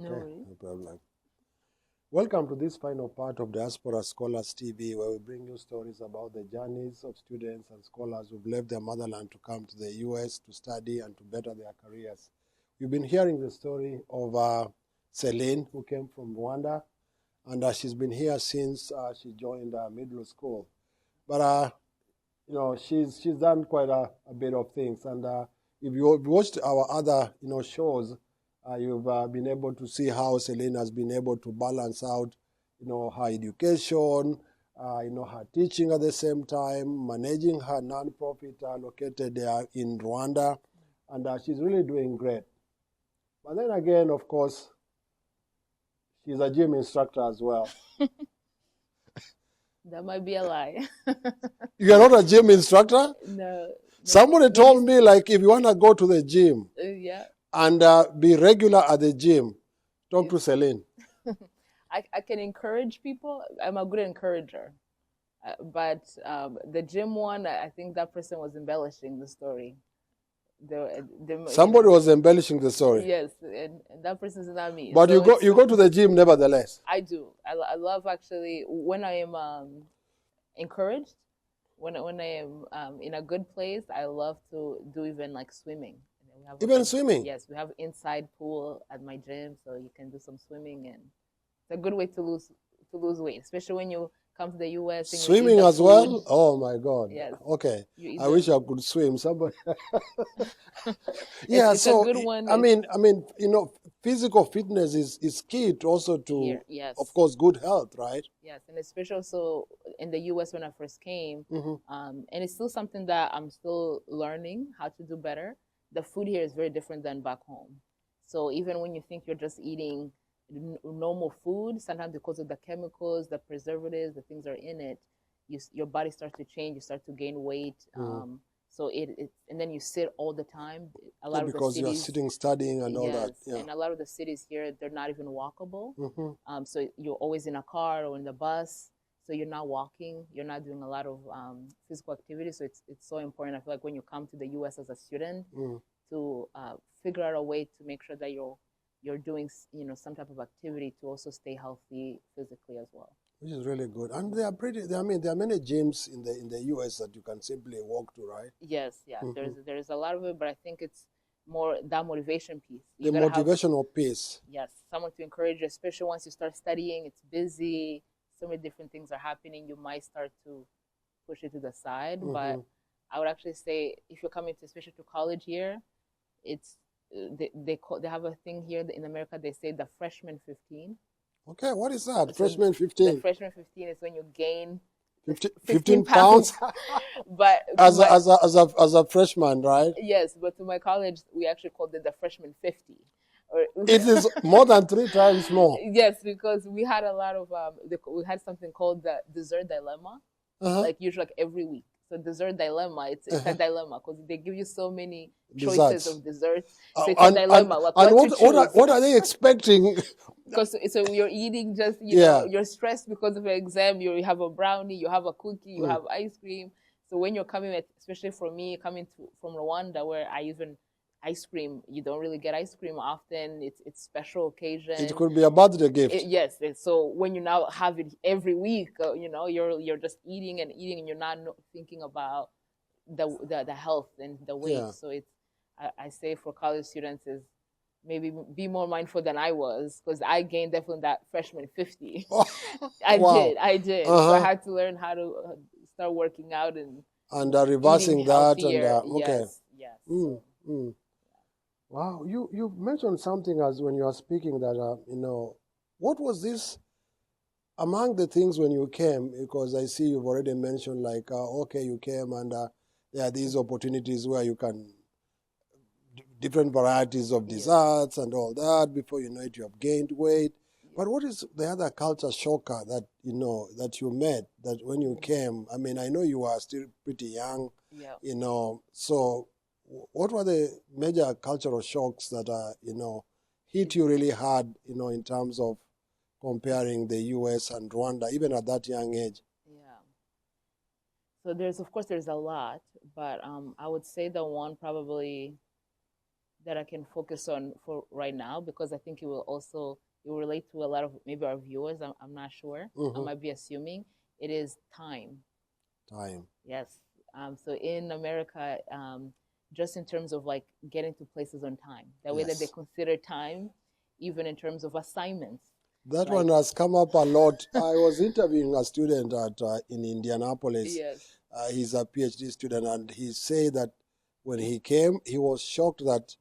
No Okay, worries. no problem. Welcome to this final part of Diaspora Scholars TV, where we bring you stories about the journeys of students and scholars who've left their motherland to come to the US to study and to better their careers. You've been hearing the story of Celine, who came from Rwanda, and she's been here since she joined middle school. But she's done quite a bit of things, and if you've watched our other shows, you've been able to see how Celine has been able to balance out her education, her teaching at the same time, managing her non-profit located there in Rwanda, and she's really doing great. But then again, of course, she's a gym instructor as well. That might be a lie. You're not a gym instructor? No. Somebody told me, like, if you want to go to the gym, Yeah. and be regular at the gym, talk to Celine. I can encourage people. I'm a good encourager. But the gym one, I think that person was embellishing the story. Somebody was embellishing the story. Yes, and that person's not me. But So you go to the gym nevertheless. I do. I love actually when I am encouraged, when I am in a good place. I love to do even like swimming. We have Even swimming? Yes, we have inside pool at my gym, so you can do some swimming, and it's a good way to lose weight, especially when you come to the US. And swimming you eat as food. well? Oh my God. Yes. Okay. I wish I could swim. Somebody. Yeah. It's so a good one. I mean, physical fitness is key to also to, yes, of course, good health, right? Yes, and especially also in the US when I first came, Mm-hmm. And it's still something that I'm still learning how to do better. The food here is very different than back home. So even when you think you're just eating normal food, sometimes because of the chemicals, the preservatives, the things that are in it, your body starts to change. You start to gain weight. So and then you sit all the time. A lot of the Because cities, you're sitting, studying, and all that. Yeah. and a lot of the cities here, they're not even walkable. Mm-hmm. So you're always in a car or in the bus. So you're not walking. You're not doing a lot of physical activity. So it's so important. I feel like when you come to the U.S. as a student, to figure out a way to make sure that you're doing some type of activity to also stay healthy physically as well. Which is really good, and there are many gyms in the US that you can simply walk to, right? Yes, yeah. There's a lot of it, but I think it's more that motivation piece. The motivational piece. Yes, someone to encourage you, especially once you start studying. It's busy. So many different things are happening. You might start to push it to the side, but I would actually say if you're coming to, especially to college here, it's they have a thing here in America. They say the freshman 15. Okay, what is that? Freshman 15. The freshman 15 is when you gain 15 pounds. But as a freshman, right? Yes, but to my college, we actually called it the freshman 50. It is more than 3 times more. Yes, because we had a lot of we had something called the dessert dilemma, like usually like every week. So dessert dilemma, it's a dilemma because they give you so many choices of desserts. So it's a dilemma. And what are they expecting? Because so you're eating just you're stressed because of an exam. You have a brownie, you have a cookie, you have ice cream. So when you're coming, especially for me coming from Rwanda, where I even ice cream, you don't really get ice cream often. It's special occasion. It could be a birthday gift. Yes. So when you now have it every week, you're just eating and you're not thinking about the health and the weight. Yeah. So I say for college students is maybe be more mindful than I was, because I gained definitely that freshman 50. I did. So I had to learn how to start working out and reversing that. Okay. Yes. Wow, you mentioned something as when you are speaking that what was this among the things when you came? Because I see you've already mentioned like okay, you came and there are these opportunities where you can different varieties of desserts and all that. Before you know it, you have gained weight. But what is the other culture shocker that that you met that when you came? I mean, I know you are still pretty young. Yeah. So what were the major cultural shocks that hit you really hard, in terms of comparing the US and Rwanda, even at that young age? Yeah. So there's a lot, but I would say the one probably that I can focus on for right now, because I think it will relate to a lot of maybe our viewers. I'm not sure. I might be assuming. It is time. Time. Yes. So in America, just in terms of like getting to places on time, the way that they Yes. consider time, even in terms of assignments. That Like, one has come up a lot. I was interviewing a student in Indianapolis. yes. He's a PhD student, and he said that when he came, he was shocked that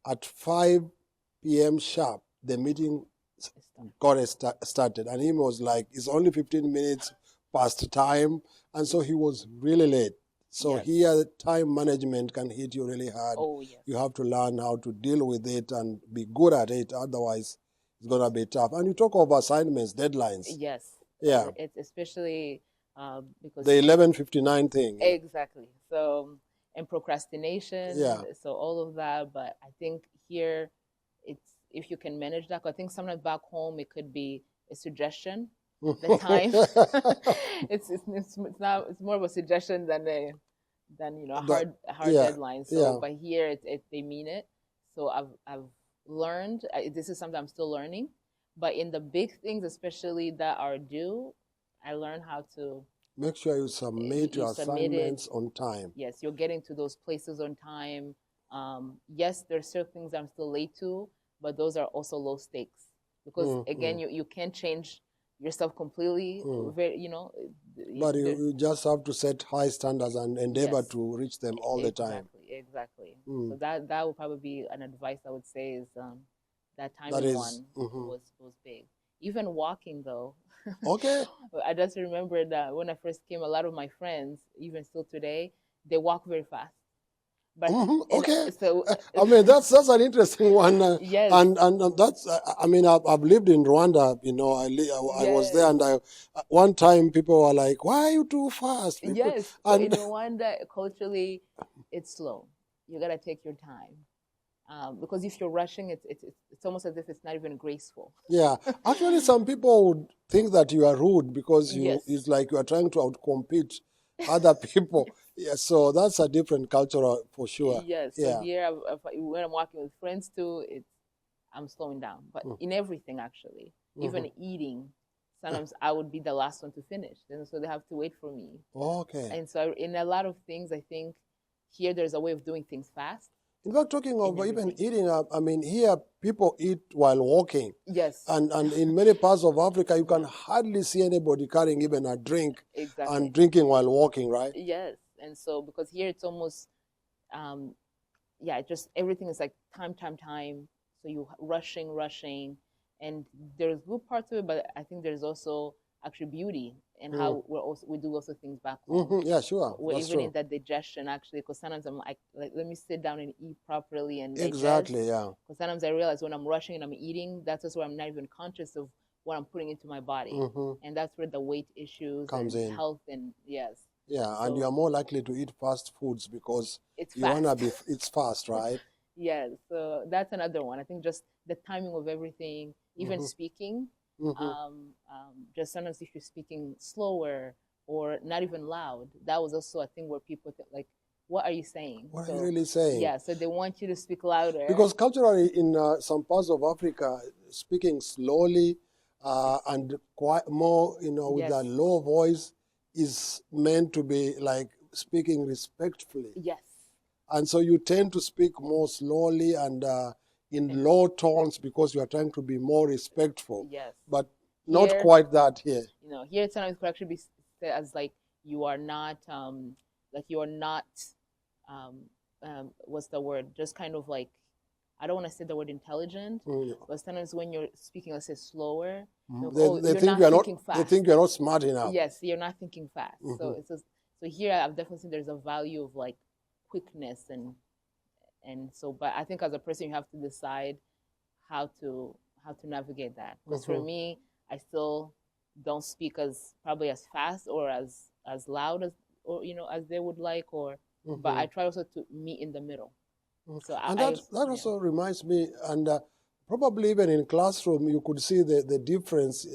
at 5 p.m. sharp, the meeting got started. And he was like, it's only 15 minutes past time. And so he was really late. So Yes. here, time management can hit you really hard. Oh, yes. You have to learn how to deal with it and be good at it. Otherwise, it's going to be tough. And you talk of assignments, deadlines. Yes. Yeah. It's especially because the 11:59 thing. Exactly. So, and procrastination. Yeah. So all of that. But I think here, it's if you can manage that. 'Cause I think sometimes back home it could be a suggestion. The time. it's not. It's more of a suggestion than a hard deadline. So, but here they mean it. So I've learned. This is something I'm still learning. But in the big things, especially that are due, I learned how to make sure you submit your assignments on time. Yes, you're getting to those places on time. Yes, there's certain things I'm still late to, but those are also low stakes because again, you can't change yourself completely. But you just have to set high standards and endeavor to reach them all the time. Exactly. So that would probably be an advice I would say is that timing one was big. Even walking though. Okay. I just remember that when I first came, a lot of my friends, even still today, they walk very fast. But okay. So I mean that's an interesting one. Yes. And that's I mean I've lived in Rwanda. I was there, and one time people were like, "Why are you too fast?" Yes. And in Rwanda, culturally, it's slow. You gotta take your time. Because if you're rushing, it's almost as if it's not even graceful. Yeah, actually, some people would think that you are rude because it's like you are trying to outcompete other people. Yeah, so that's a different culture for sure. Yes. So here, when I'm walking with friends too, I'm slowing down. But in everything, actually, even eating, sometimes I would be the last one to finish, and so they have to wait for me. Okay. And so in a lot of things, I think here there's a way of doing things fast. In fact, talking of even eating, I mean, here people eat while walking. Yes. And in many parts of Africa, you can hardly see anybody carrying even a drink and drinking while walking, right? Yes. And so, because here it's almost, just everything is like time. So you rushing. And there's good parts of it, but I think there's also actually beauty in how we do also things back home. Yeah, sure. Even in that digestion, actually, because sometimes I'm like, let me sit down and eat properly and digest. Exactly, yeah. Because sometimes I realize when I'm rushing and I'm eating, that's just where I'm not even conscious of what I'm putting into my body, and that's where the weight issues comes in. Health and Yeah, so, and you are more likely to eat fast foods because it's fast, right? Yes, so that's another one. I think just the timing of everything, even speaking. Just sometimes if you're speaking slower or not even loud, that was also a thing where people think like, what are you saying? What are you really saying? Yeah, so they want you to speak louder. Because culturally in some parts of Africa, speaking slowly and more, with a low voice is meant to be like speaking respectfully. Yes. And so you tend to speak more slowly and in low tones because you are trying to be more respectful. Yes. But not quite that here. Here sometimes it could actually be said as like you are not, what's the word? Just kind of like, I don't want to say the word intelligent, but sometimes when you're speaking, let's say slower, they think you're not fast. They think you're not smart enough. Yes, you're not thinking fast. So here I've definitely seen there's a value of like quickness and so, but I think as a person you have to decide how to navigate that. Because for me, I still don't speak probably as fast or as loud as as they would like, but I try also to meet in the middle. So that also reminds me, and probably even in classroom you could see the difference.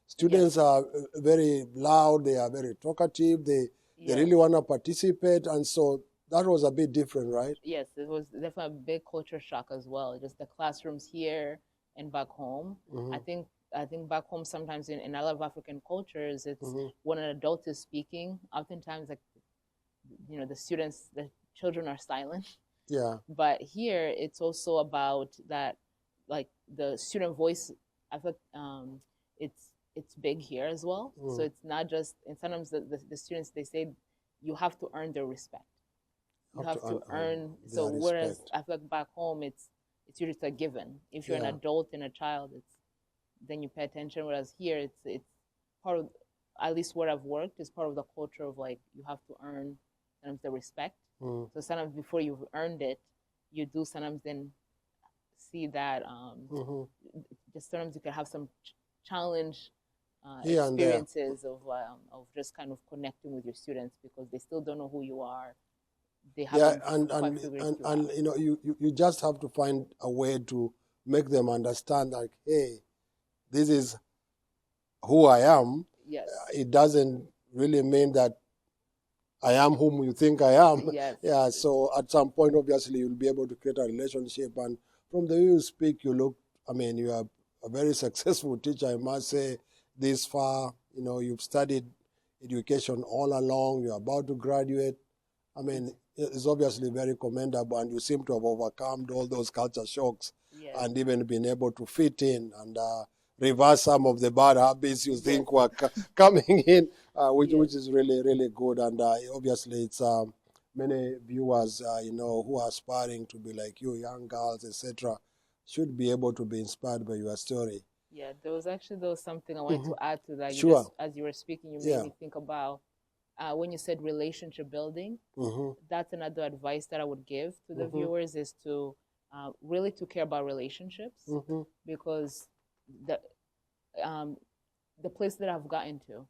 Students are very loud, they are very talkative, they really want to participate, and so that was a bit different, right? Yes, it was definitely a big culture shock as well. Just the classrooms here and back home. Mm-hmm. I think back home sometimes in a lot of African cultures, it's Mm-hmm. when an adult is speaking, oftentimes like the children are silent. Yeah. But here it's also about that, like the student voice. I feel it's big here as well. So it's not just, and sometimes the students, they say you have to earn their respect. You have to earn. So whereas respect. I feel like back home it's usually a given. If you're an Yeah. adult and a child, it's then you pay attention. Whereas here it's part of, at least where I've worked, is part of the culture of like you have to earn sometimes the respect. Mm. So sometimes before you've earned it, you do sometimes then see that Mm-hmm. just sometimes you can have some challenge Here and there. experiences of just kind of connecting with your students because they still don't know who you are. They Yeah, haven't quite figured you and out. you know, you just have to find a way to make them understand, like, hey, this is who I am. Yes. It doesn't really mean that I am whom you think I am. Yes. Yeah, so at some point, obviously, you'll be able to create a relationship. And from the way you speak, you look, I mean, you are a very successful teacher, I must say, this far. You know, you've studied education all along. You're about to graduate. I mean, it's obviously very commendable, and you seem to have overcome all those culture shocks. Yes. And even been able to fit in and reverse some of the bad habits you think were coming in, which is really, really good. And obviously, it's many viewers, you know, who are aspiring to be like you, young girls, etc., should be able to be inspired by your story. Yeah, there was something I wanted to add to that. Sure. Just, as you were speaking, you made me think about when you said relationship building. That's another advice that I would give to the viewers, is to really to care about relationships, because the place that I've gotten to,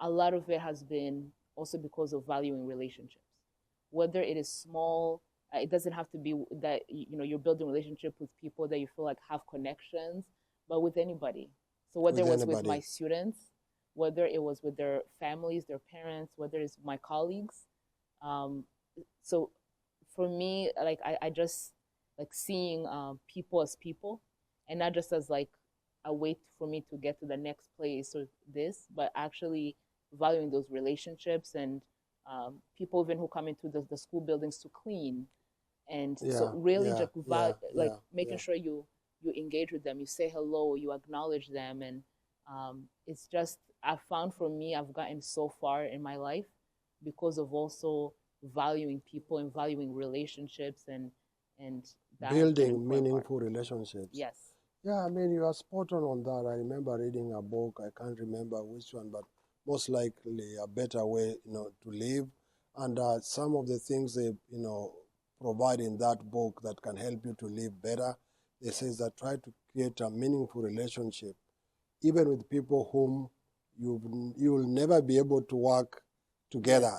a lot of it has been also because of valuing relationships. Whether it is small, it doesn't have to be that you're building a relationship with people that you feel like have connections, but with anybody. So whether it was with my students, whether it was with their families, their parents, whether it's my colleagues. So for me, like I just like seeing people as people, and not just as like a way for me to get to the next place or this, but actually valuing those relationships and people even who come into the school buildings to clean. And so really just making sure you engage with them, you say hello, you acknowledge them. And it's just, I've found for me, I've gotten so far in my life because of also valuing people and valuing relationships and that building meaningful relationships. Yes. Yeah, I mean, you are spot on that. I remember reading a book, I can't remember which one, but most likely a better way, to live. And some of the things they, provide in that book that can help you to live better, they says that try to create a meaningful relationship, even with people whom you will never be able to work together.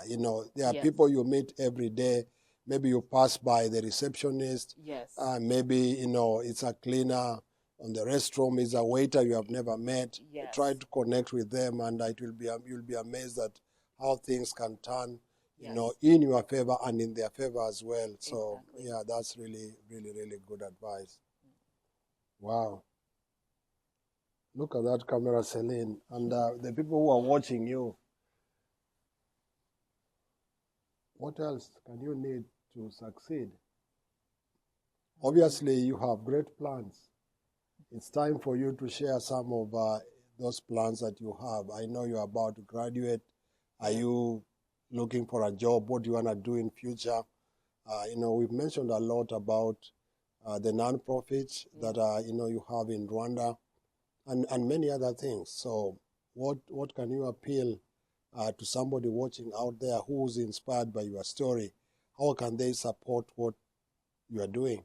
There are people you meet every day. Maybe you pass by the receptionist. Yes. Maybe, it's a cleaner on the restroom, is a waiter you have never met. Yes. Try to connect with them, and you'll be amazed at how things can turn, in your favor and in their favor as well. So, yeah, that's really, really, really good advice. Wow. Look at that camera, Celine. And the people who are watching you, what else can you need to succeed? Obviously, you have great plans. It's time for you to share some of those plans that you have. I know you're about to graduate. Are you looking for a job? What do you want to do in future? We've mentioned a lot about the non-profits that you have in Rwanda and many other things. So what can you appeal to somebody watching out there who's inspired by your story? How can they support what you are doing?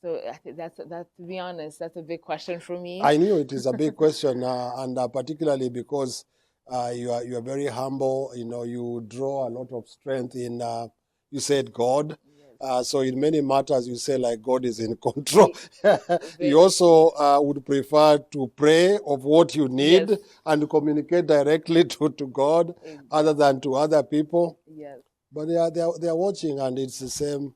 So I think that to be honest, that's a big question for me. I knew it is a big question, and particularly because you are very humble. You draw a lot of strength in. You said God. Yes. So in many matters, you say like God is in control. You also would prefer to pray of what you need and communicate directly to God other than to other people. Yes. But they are watching, and it's the same